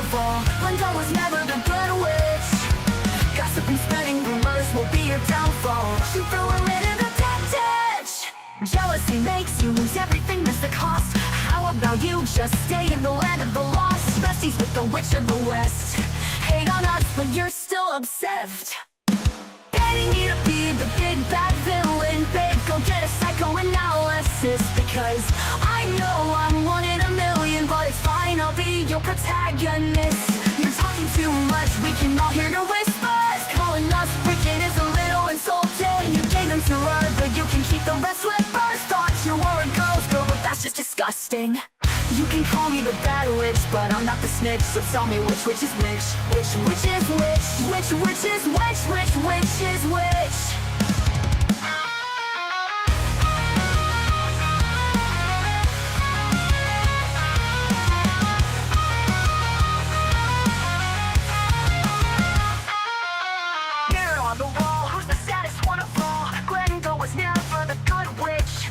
downfall. Linda was never the good witch. Gossip and spreading rumors will be your downfall. She threw her into the dead ditch. Jealousy makes you lose everything, that's the cost. How about you just stay in the land of the lost? Besties with the witch of the west. Hate on us, but you're still obsessed. Getting me to be the big bad villain, babe, go get a psychoanalysis. Because I know I'm one in a million, but it's fine, I'll be your protagonist. You're talking too much, we can all hear your whispers. Calling us wicked is a little insulting. You gave them to her, but you can keep the rest with first thoughts. Your word goes, girl, but that's just disgusting. You can call me the bad witch, but I'm not the snitch. So tell me which is which? Which is which? Which is which is which? Mirror on the wall, who's the saddest one of all? Glenda was never the good witch.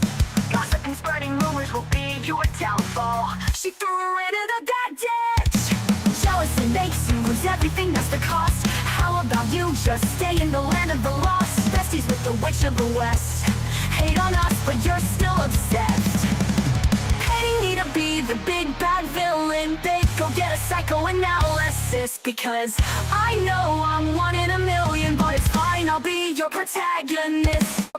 Gossip and spreading rumors will be your downfall. She threw her into the dead ditch. Jealousy makes you lose everything, that's the cost. How about you just stay in the land of the lost? Besties with the witch of the west. Hate on us, but you're still obsessed. Hating me to be the big bad villain, babe, go get a psychoanalysis. Because I know I'm one in a million, but it's fine, I'll be your protagonist.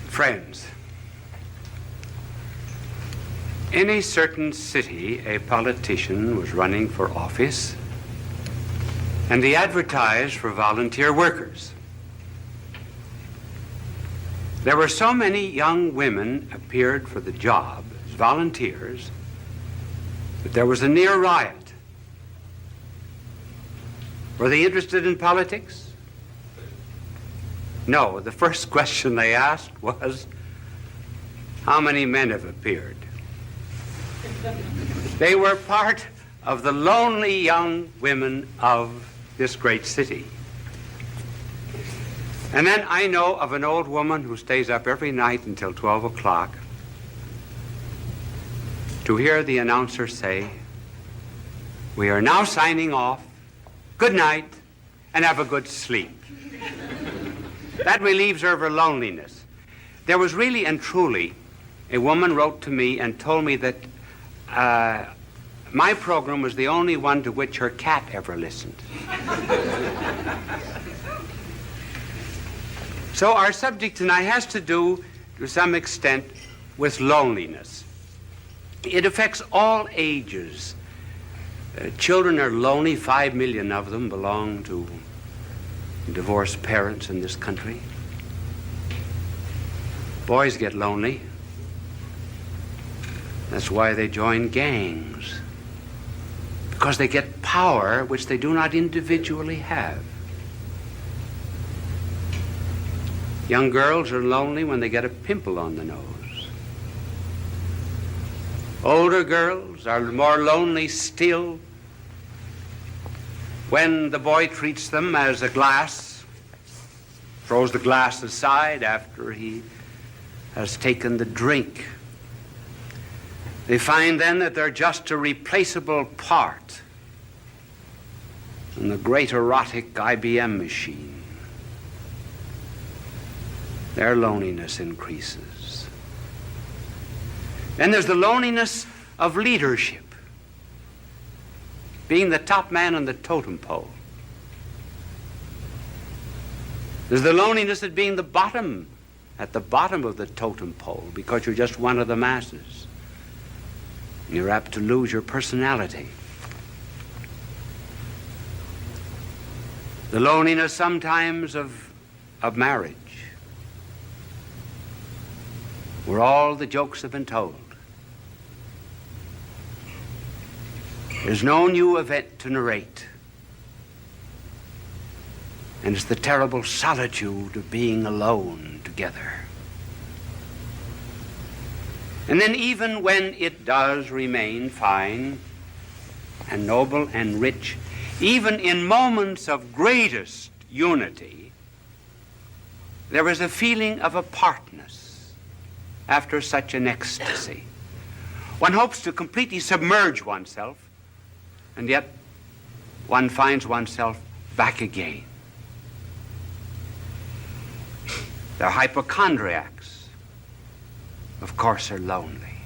Friends, in a certain city, a politician was running for office, and he advertised for volunteer workers. There were so many young women appeared for the job as volunteers that there was a near riot. Were they interested in politics? No, the first question they asked was, how many men have appeared? They were part of the lonely young women of this great city. And then I know of an old woman who stays up every night until 12 o'clock to hear the announcer say, "We are now signing off. Good night, and have a good sleep." That relieves her of her loneliness. There was really and truly, a woman wrote to me and told me that my program was the only one to which her cat ever listened. So our subject tonight has to do, to some extent, with loneliness. It affects all ages. Children are lonely. 5 million of them belong to divorced parents in this country. Boys get lonely. That's why they join gangs. Because they get power which they do not individually have. Young girls are lonely when they get a pimple on the nose. Older girls are more lonely still when the boy treats them as a glass, throws the glass aside after he has taken the drink. They find then that they're just a replaceable part in the great erotic IBM machine. Their loneliness increases. Then there's the loneliness of leadership, being the top man on the totem pole. There's the loneliness of being at the bottom of the totem pole, because you're just one of the masses. You're apt to lose your personality. The loneliness sometimes of marriage, where all the jokes have been told. There's no new event to narrate. And it's the terrible solitude of being alone together. And then even when it does remain fine and noble and rich, even in moments of greatest unity, there is a feeling of apartness after such an ecstasy. One hopes to completely submerge oneself, and yet one finds oneself back again. The hypochondriacs, of course, are lonely.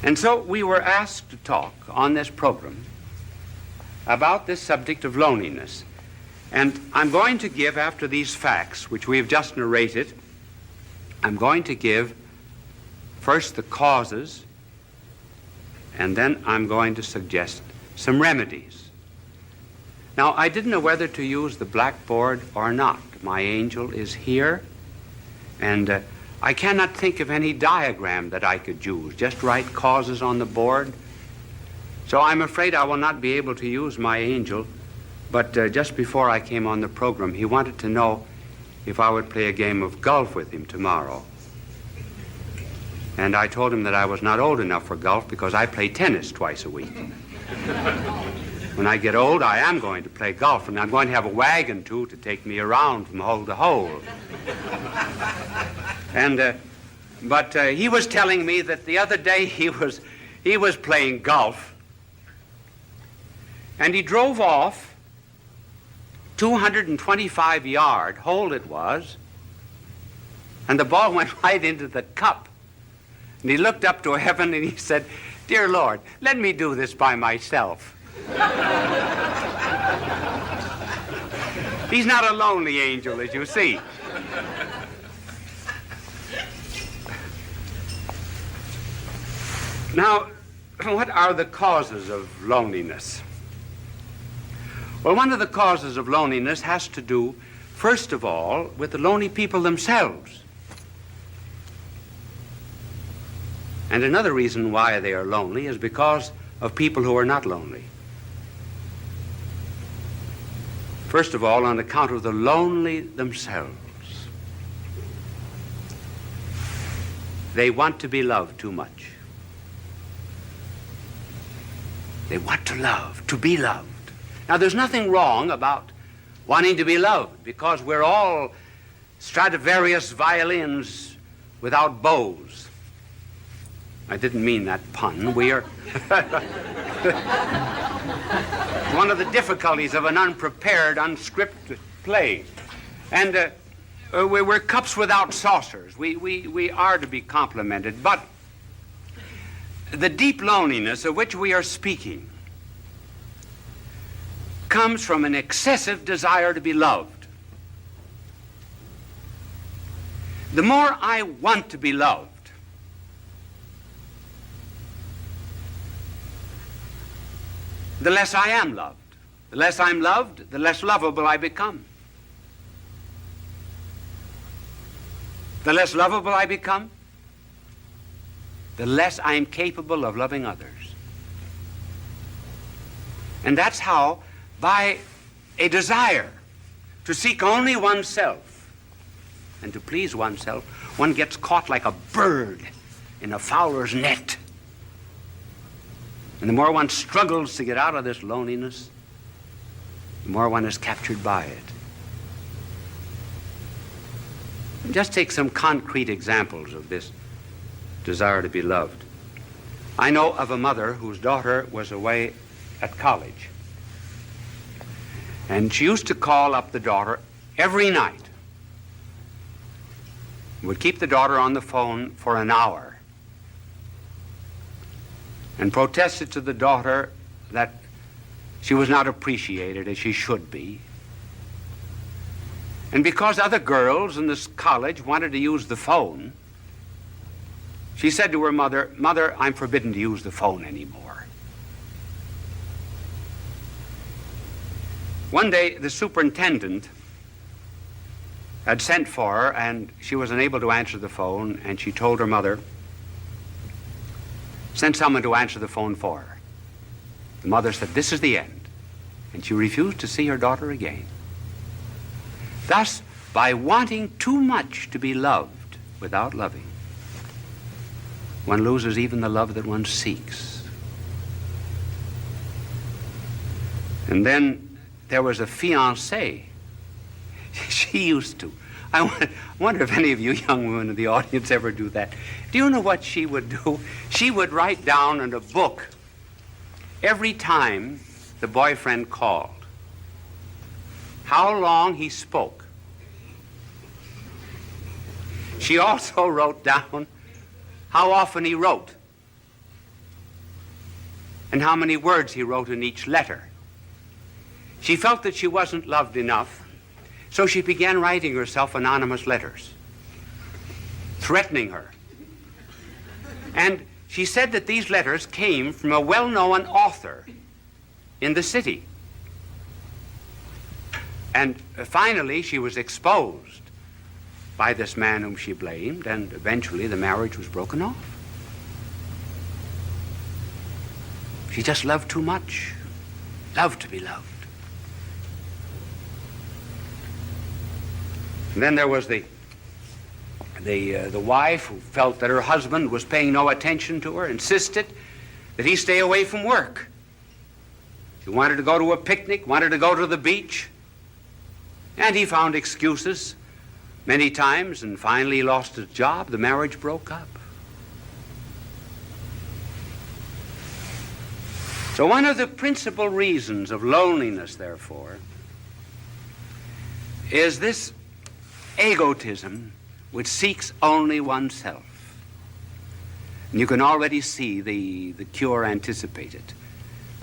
And so we were asked to talk on this program about this subject of loneliness. And I'm going to give, after these facts, which we have just narrated, I'm going to give first the causes, and then I'm going to suggest some remedies. Now, I didn't know whether to use the blackboard or not. My angel is here, and I cannot think of any diagram that I could use. Just write causes on the board. So I'm afraid I will not be able to use my angel, but just before I came on the program, he wanted to know if I would play a game of golf with him tomorrow. And I told him that I was not old enough for golf because I play tennis twice a week. When I get old, I am going to play golf, and I'm going to have a wagon, too, to take me around from hole to hole. And, but he was telling me that the other day he was playing golf, and he drove off 225-yard hole it was, and the ball went right into the cup. And he looked up to heaven and he said, "Dear Lord, let me do this by myself." He's not a lonely angel, as you see. Now, what are the causes of loneliness? Well, one of the causes of loneliness has to do, first of all, with the lonely people themselves. And another reason why they are lonely is because of people who are not lonely. First of all, on account of the lonely themselves. They want to be loved too much. They want to love, to be loved. Now, there's nothing wrong about wanting to be loved, because we're all Stradivarius violins without bows. I didn't mean that pun. We are... one of the difficulties of an unprepared, unscripted play. And we're cups without saucers. We are to be complimented. But the deep loneliness of which we are speaking comes from an excessive desire to be loved. The more I want to be loved, the less I am loved. The less I'm loved, the less lovable I become. The less lovable I become, the less I am capable of loving others. And that's how, by a desire to seek only oneself and to please oneself, one gets caught like a bird in a fowler's net. And the more one struggles to get out of this loneliness, the more one is captured by it. Just take some concrete examples of this desire to be loved. I know of a mother whose daughter was away at college. And she used to call up the daughter every night. Would keep the daughter on the phone for an hour and protested to the daughter that she was not appreciated as she should be. And because other girls in this college wanted to use the phone, she said to her mother, "Mother, I'm forbidden to use the phone anymore." One day, the superintendent had sent for her, and she was unable to answer the phone, and she told her mother, "Send someone to answer the phone for her." The mother said, "This is the end." And she refused to see her daughter again. Thus, by wanting too much to be loved without loving, one loses even the love that one seeks. And then there was a fiancée. She used to. I wonder if any of you young women in the audience ever do that. Do you know what she would do? She would write down in a book every time the boyfriend called how long he spoke. She also wrote down how often he wrote and how many words he wrote in each letter. She felt that she wasn't loved enough, so she began writing herself anonymous letters, threatening her. And she said that these letters came from a well-known author in the city. And finally, she was exposed by this man whom she blamed, and eventually the marriage was broken off. She just loved too much, loved to be loved. And then there was the wife who felt that her husband was paying no attention to her, insisted that he stay away from work. She wanted to go to a picnic, wanted to go to the beach, and he found excuses many times, and finally he lost his job. The marriage broke up. So one of the principal reasons of loneliness, therefore, is this egotism which seeks only oneself. And you can already see the cure anticipated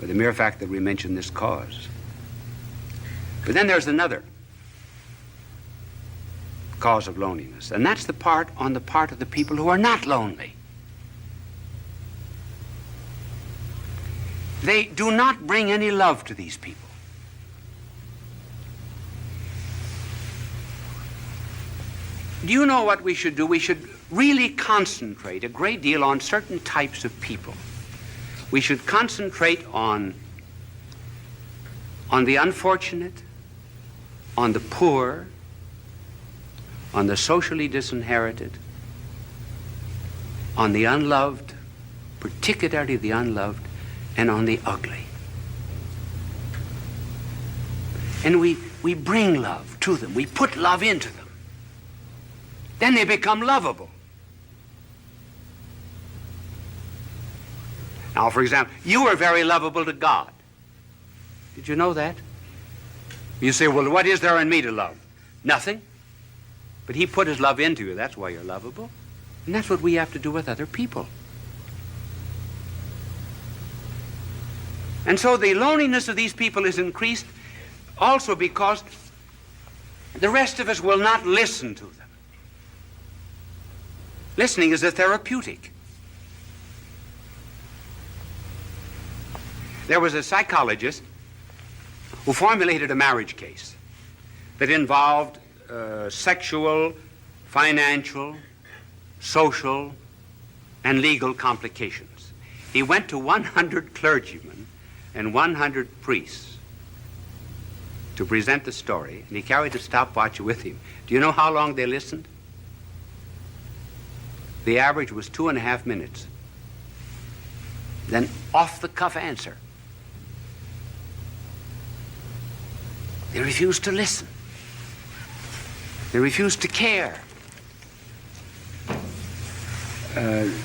by the mere fact that we mention this cause. But then there's another cause of loneliness, and that's on the part of the people who are not lonely. They do not bring any love to these people. Do you know what we should do? We should really concentrate a great deal on certain types of people. We should concentrate on the unfortunate, on the poor, on the socially disinherited, on the unloved, particularly the unloved, and on the ugly. And we bring love to them. We put love into them. Then they become lovable. Now, for example, you are very lovable to God. Did you know that? You say, well, what is there in me to love? Nothing. But he put his love into you. That's why you're lovable. And that's what we have to do with other people. And so the loneliness of these people is increased also because the rest of us will not listen to them. Listening is a therapeutic. There was a psychologist who formulated a marriage case that involved sexual, financial, social, and legal complications. He went to 100 clergymen and 100 priests to present the story, and he carried a stopwatch with him. Do you know how long they listened? The average was 2.5 minutes. Then off-the-cuff answer. They refused to listen. They refused to care.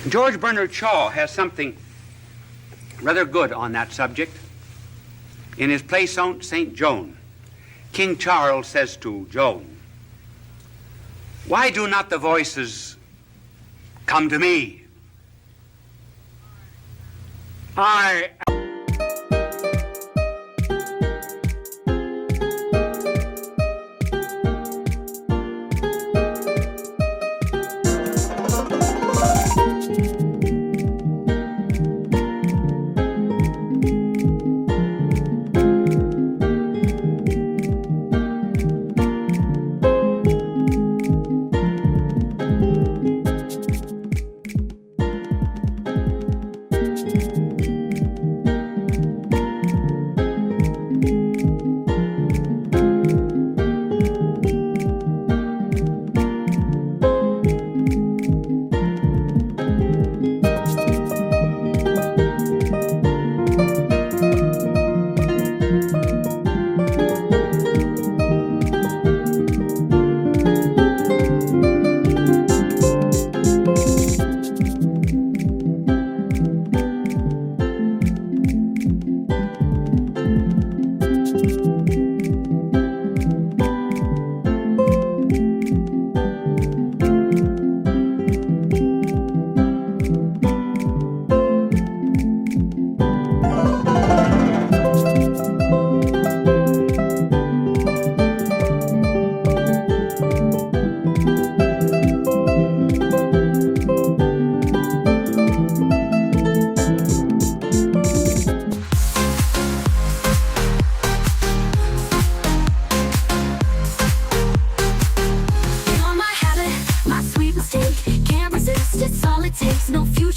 George Bernard Shaw has something rather good on that subject. In his play St. Joan, King Charles says to Joan, "Why do not the voices come to me? I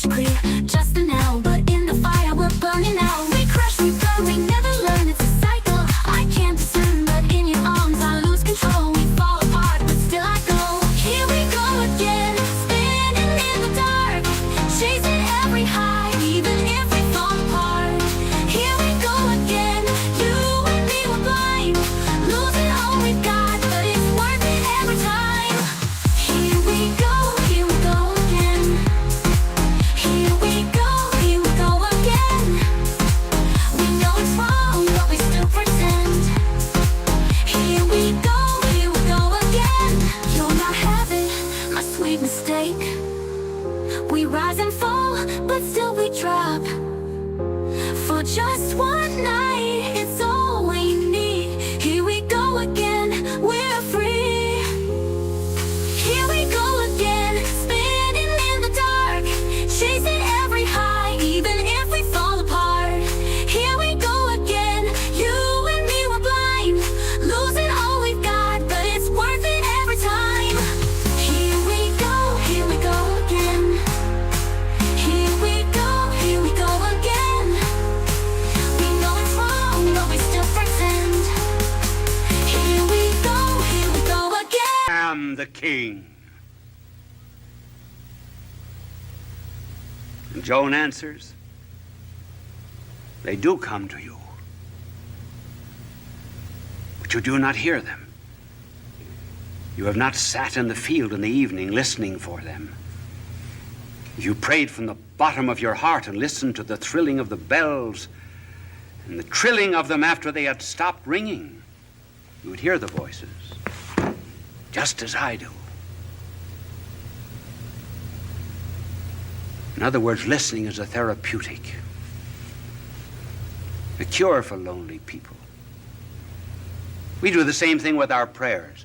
much clear, just an hour, but in the fire we're burning out. We crash, we burn, we never learn, it's a cycle. I can't discern, but in your arms I lose control. We fall apart, but still I go. Here we go again, spinning in the dark, chasing every high, even if we fall apart. Here we go again, you and me were blind, losing all we've got, but it's worth it every time. Here we go again. Here we go again. We know it's wrong, but we still pretend. Here we go again. You're not having my sweet mistake. We rise and fall, but still we drop. For just one night, it's all we need. Here we go again, we're free. Here we go again, spinning in the dark, chasing every high, even if we fall apart. Here we go again, you and me were blind, losing all we've got, but it's worth it every time. Here we go again. Here we go again. We know it's wrong, but we still pretend. Here we go again. I am the king. And Joan answers, they do come to you, but you do not hear them. You have not sat in the field in the evening listening for them. If you prayed from the bottom of your heart and listened to the thrilling of the bells and the trilling of them after they had stopped ringing, you would hear the voices, just as I do. In other words, listening is a therapeutic, a cure for lonely people. We do the same thing with our prayers.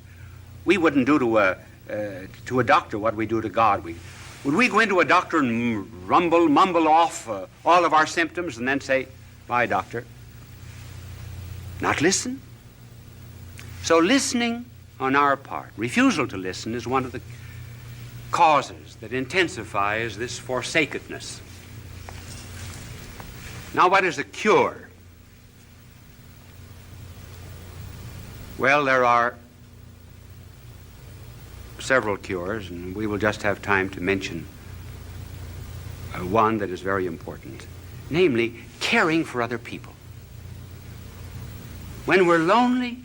We wouldn't do to a doctor what we do to God. Would we go into a doctor and mumble off all of our symptoms and then say, "Bye, doctor"? Not listen. So listening on our part, refusal to listen, is one of the causes that intensifies this forsakenness. Now, what is a cure? Well, there are several cures, and we will just have time to mention one that is very important, namely caring for other people. When we're lonely,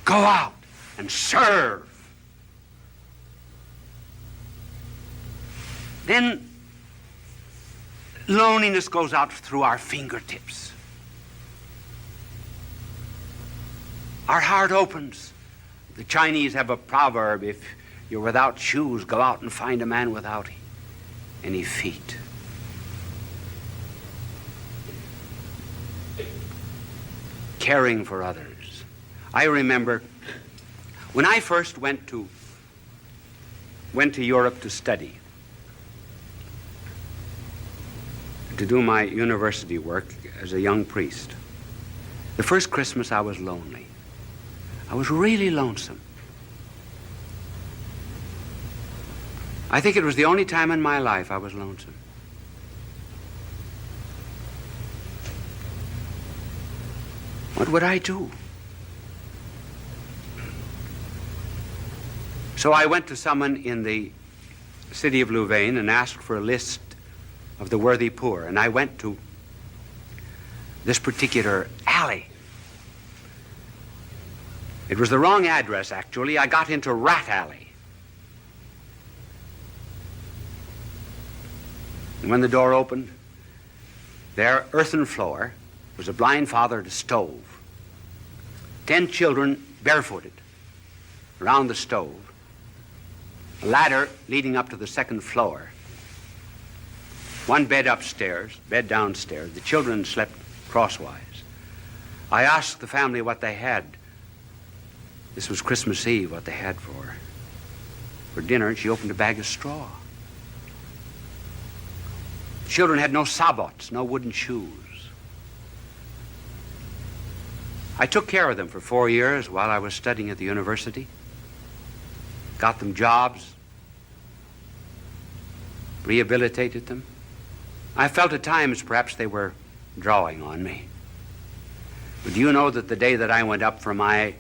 go out and serve. Then loneliness goes out through our fingertips. Our heart opens. The Chinese have a proverb, if you're without shoes, go out and find a man without any feet. Caring for others. I remember when I first went to Europe to study, to do my university work as a young priest. The first Christmas I was lonely. I was really lonesome. I think it was the only time in my life I was lonesome. What would I do? So I went to someone in the city of Louvain and asked for a list of the worthy poor, and I went to this particular alley. It was the wrong address, actually. I got into Rat Alley. And when the door opened, there, earthen floor, was a blind father at a stove. 10 children barefooted around the stove. A ladder leading up to the second floor. One bed upstairs, bed downstairs. The children slept crosswise. I asked the family what they had. This was Christmas Eve, what they had for dinner, and she opened a bag of straw. The children had no sabots, no wooden shoes. I took care of them for 4 years while I was studying at the university. Got them jobs, rehabilitated them. I felt at times perhaps they were drawing on me. But do you know that the day that I went up for my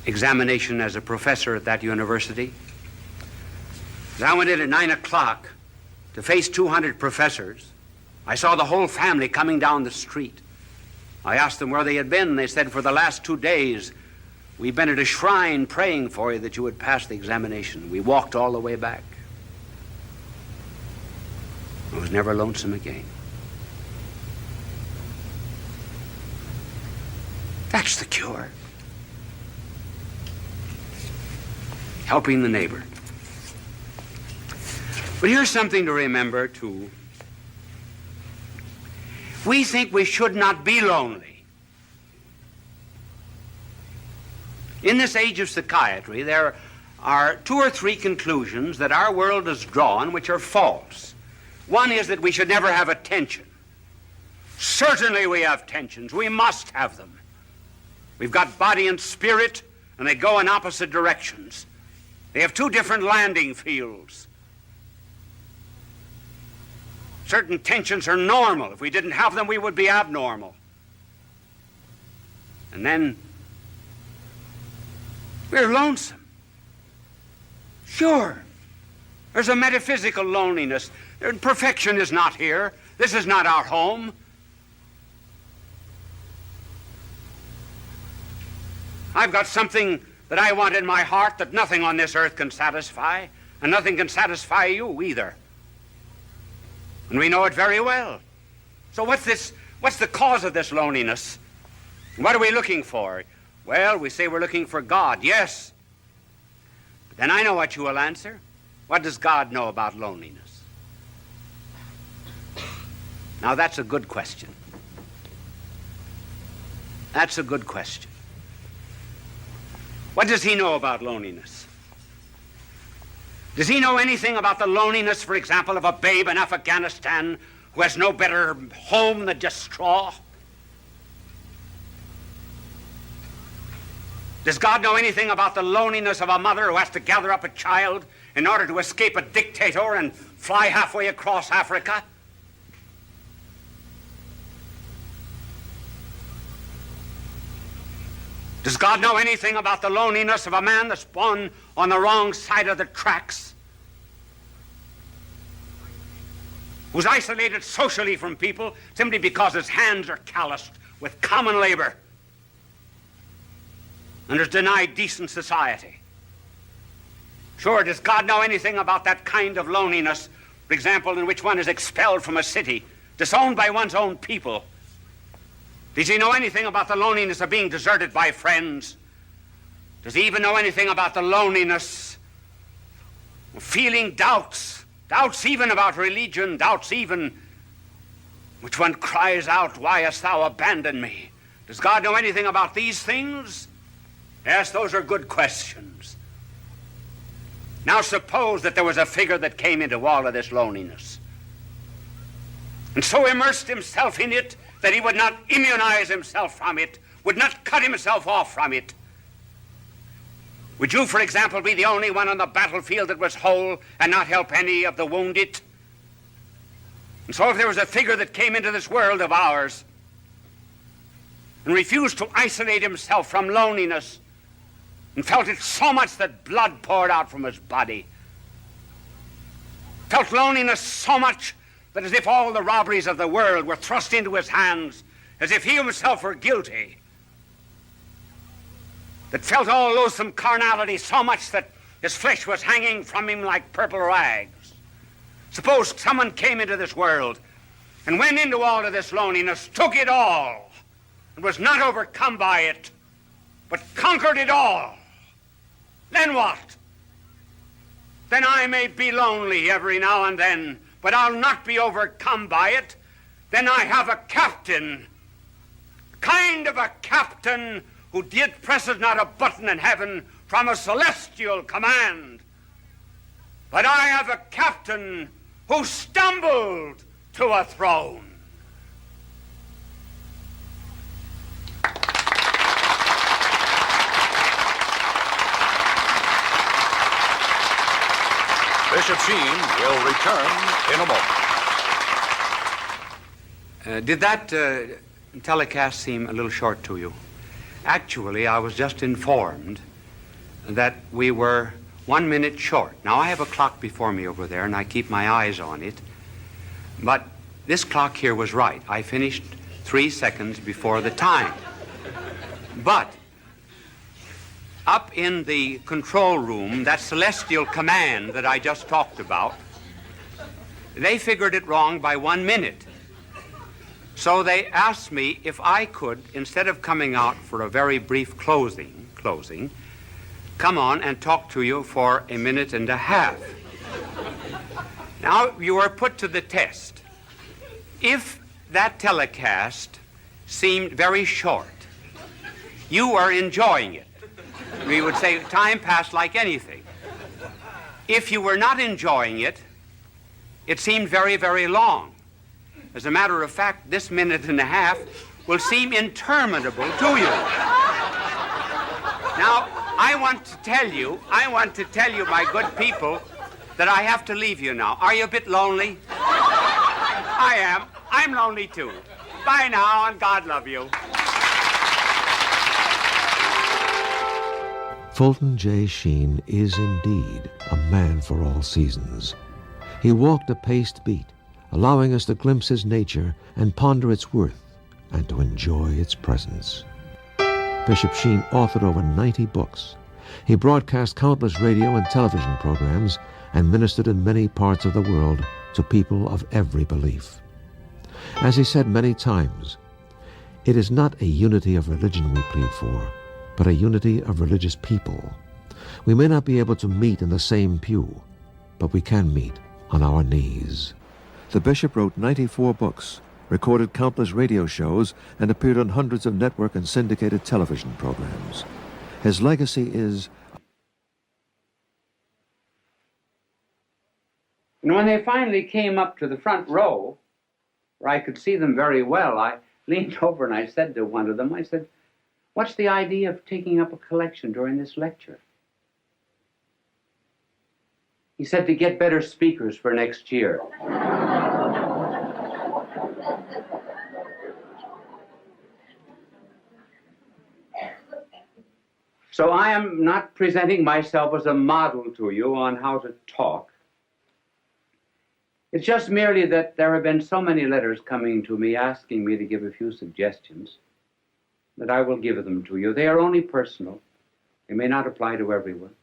examination as a professor at that university, as I went in at 9 o'clock to face 200 professors, I saw the whole family coming down the street. I asked them where they had been, and they said, for the last 2 days, we've been at a shrine praying for you that you would pass the examination. We walked all the way back. I was never lonesome again. That's the cure. Helping the neighbor. But here's something to remember, too. We think we should not be lonely. In this age of psychiatry, there are 2 or 3 conclusions that our world has drawn which are false. One is that we should never have a tension. Certainly we have tensions. We must have them. We've got body and spirit, and they go in opposite directions. They have 2 different landing fields. Certain tensions are normal. If we didn't have them, we would be abnormal. And then we're lonesome. Sure. There's a metaphysical loneliness. Perfection is not here. This is not our home. I've got something that I want in my heart that nothing on this earth can satisfy, and nothing can satisfy you either. And we know it very well. So what's the cause of this loneliness? What are we looking for? Well, we say we're looking for God, yes. But then I know what you will answer. What does God know about loneliness? Now that's a good question. That's a good question. What does he know about loneliness? Does he know anything about the loneliness, for example, of a babe in Afghanistan who has no better home than just straw? Does God know anything about the loneliness of a mother who has to gather up a child in order to escape a dictator and fly halfway across Africa? Does God know anything about the loneliness of a man that's born on the wrong side of the tracks? Who's isolated socially from people simply because his hands are calloused with common labor and is denied decent society? Sure, does God know anything about that kind of loneliness, for example, in which one is expelled from a city, disowned by one's own people? Does he know anything about the loneliness of being deserted by friends? Does he even know anything about the loneliness of feeling doubts? Doubts even about religion, doubts even which one cries out, "Why hast thou abandoned me?" Does God know anything about these things? Yes, those are good questions. Now suppose that there was a figure that came into all of this loneliness and so immersed himself in it that he would not immunize himself from it, would not cut himself off from it. Would you, for example, be the only one on the battlefield that was whole and not help any of the wounded? And so if there was a figure that came into this world of ours and refused to isolate himself from loneliness and felt it so much that blood poured out from his body, felt loneliness so much that as if all the robberies of the world were thrust into his hands, as if he himself were guilty, that felt all loathsome carnality so much that his flesh was hanging from him like purple rags. Suppose someone came into this world and went into all of this loneliness, took it all, and was not overcome by it, but conquered it all. Then what? Then I may be lonely every now and then, but I'll not be overcome by it. Then I have a captain, kind of a captain who did presses not a button in heaven from a celestial command. But I have a captain who stumbled to a throne. Bishop Sheen will return in a moment. Did that telecast seem a little short to you? Actually, I was just informed that we were 1 minute short. Now, I have a clock before me over there, and I keep my eyes on it. But this clock here was right. I finished 3 seconds before the time. But up in the control room, that celestial command that I just talked about, they figured it wrong by 1 minute. So they asked me if I could, instead of coming out for a very brief closing, come on and talk to you for 1.5 minutes. Now, you are put to the test. If that telecast seemed very short, you are enjoying it. We would say time passed like anything. If you were not enjoying it, it seemed very, very long. As a matter of fact, this 1.5 minutes will seem interminable to you. Now, I want to tell you, my good people, that I have to leave you now. Are you a bit lonely? I am. I'm lonely too. Bye now, and God love you. Fulton J. Sheen is indeed a man for all seasons. He walked a paced beat, allowing us to glimpse his nature and ponder its worth and to enjoy its presence. Bishop Sheen authored over 90 books. He broadcast countless radio and television programs and ministered in many parts of the world to people of every belief. As he said many times, it is not a unity of religion we plead for, but a unity of religious people. We may not be able to meet in the same pew, but we can meet on our knees. The bishop wrote 94 books, recorded countless radio shows, and appeared on hundreds of network and syndicated television programs. His legacy is... And when they finally came up to the front row, where I could see them very well, I leaned over and I said to one of them, I said, "What's the idea of taking up a collection during this lecture?" He said, "To get better speakers for next year." So I am not presenting myself as a model to you on how to talk. It's just merely that there have been so many letters coming to me asking me to give a few suggestions that I will give them to you. They are only personal. They may not apply to everyone,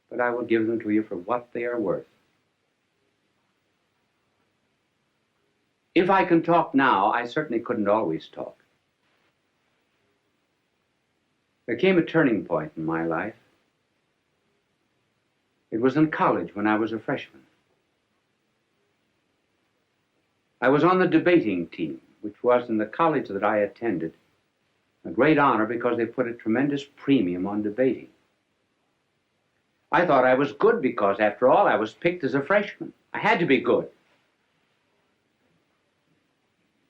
but I will give them to you for what they are worth. If I can talk now, I certainly couldn't always talk. There came a turning point in my life. It was in college when I was a freshman. I was on the debating team, which was in the college that I attended a great honor because they put a tremendous premium on debating. I thought I was good because, after all, I was picked as a freshman. I had to be good.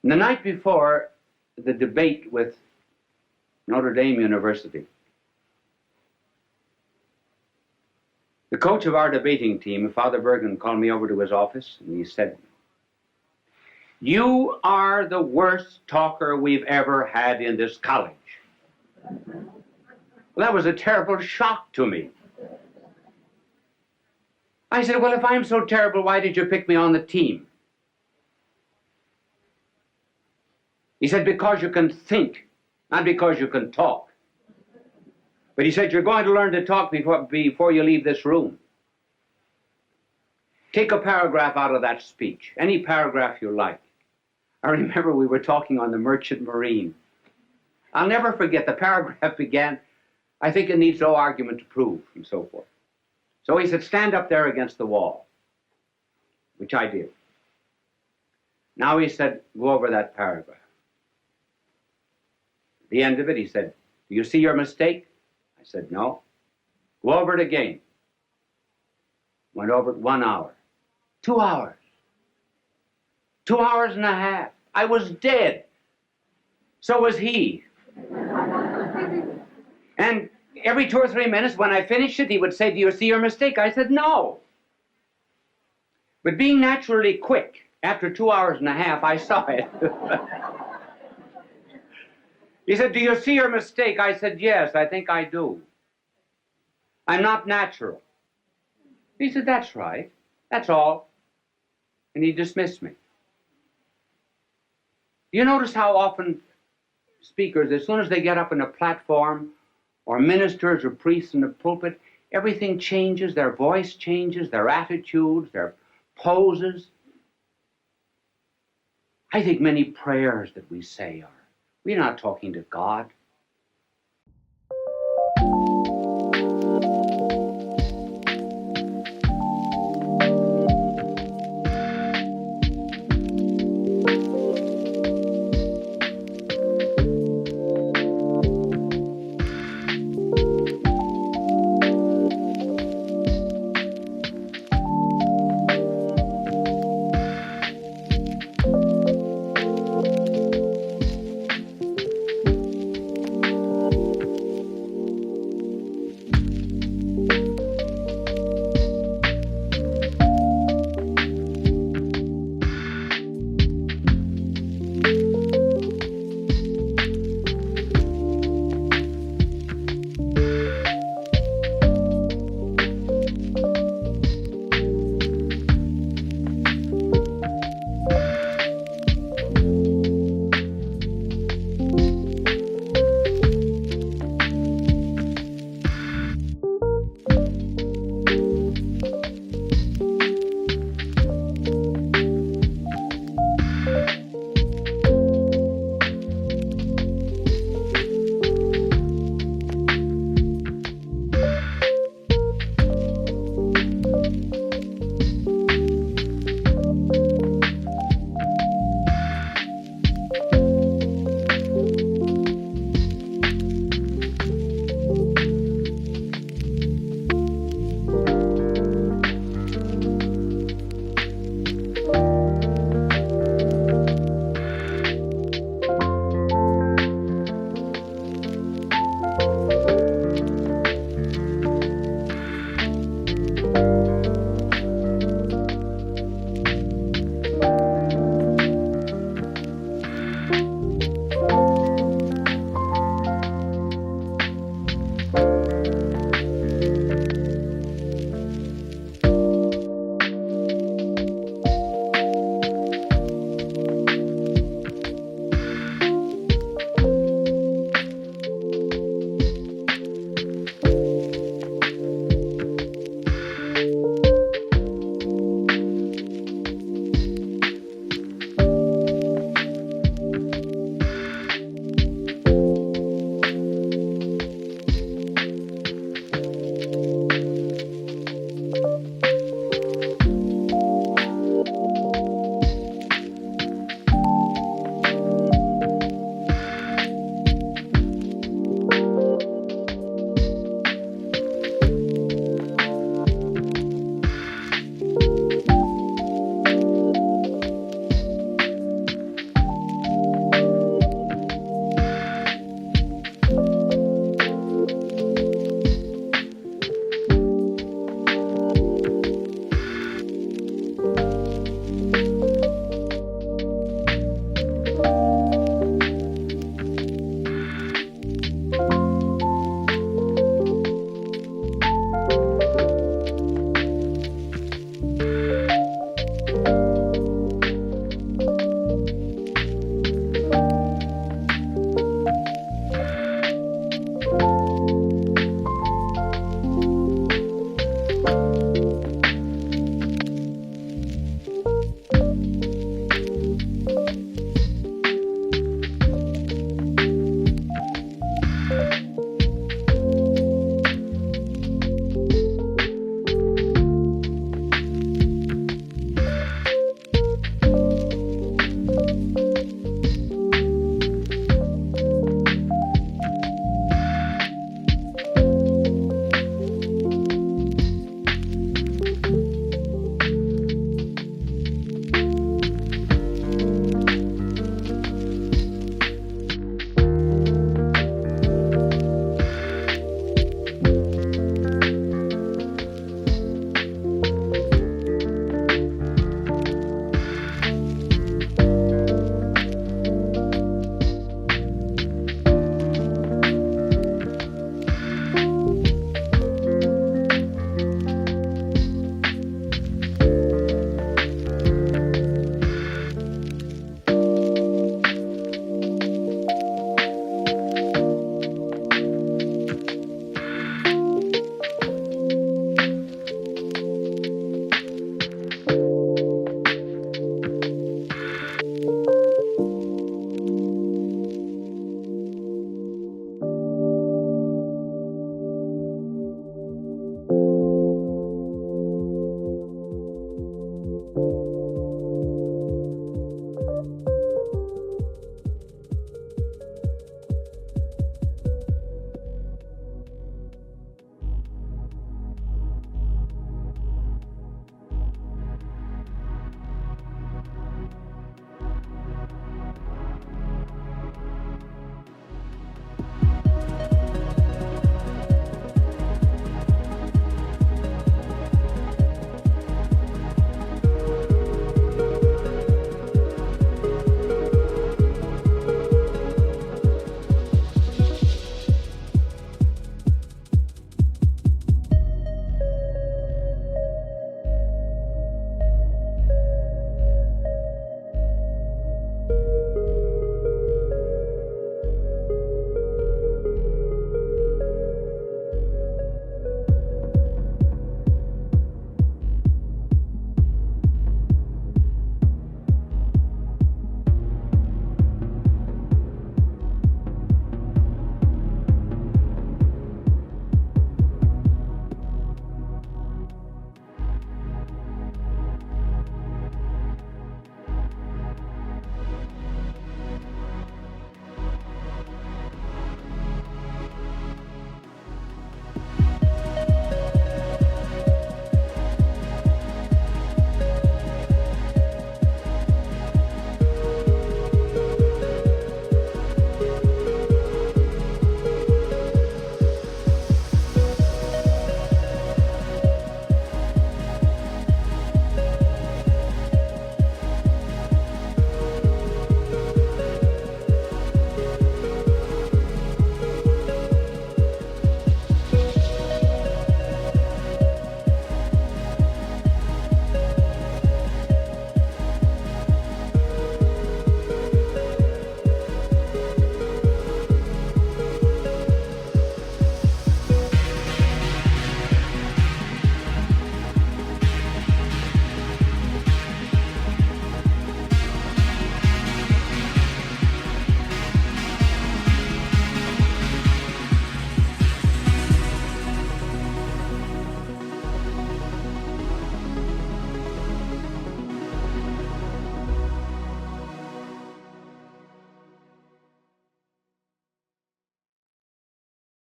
And the night before the debate with Notre Dame University, the coach of our debating team, Father Bergen, called me over to his office and he said, "You are the worst talker we've ever had in this college." Well, that was a terrible shock to me. I said, "Well, if I'm so terrible, why did you pick me on the team?" He said, "Because you can think, not because you can talk." But he said, "You're going to learn to talk before you leave this room. Take a paragraph out of that speech, any paragraph you like." I remember we were talking on the Merchant Marine. I'll never forget, the paragraph began, "I think it needs no argument to prove," and so forth. So he said, "Stand up there against the wall," which I did. Now he said, "Go over that paragraph." At the end of it, he said, "Do you see your mistake?" I said, "No." "Go over it again." Went over it 1 hour. 2 hours. 2 hours and a half. I was dead. So was he. And every 2 or 3 minutes, when I finished it, he would say, "Do you see your mistake?" I said, "No." But being naturally quick, After 2 hours and a half, I saw it. He said, "Do you see your mistake?" I said, "Yes, I think I do. I'm not natural." He said, "That's right. That's all." And he dismissed me. You notice how often speakers, as soon as they get up on a platform, or ministers or priests in the pulpit, everything changes, their voice changes, their attitudes, their poses. I think many prayers that we say are, we're not talking to God.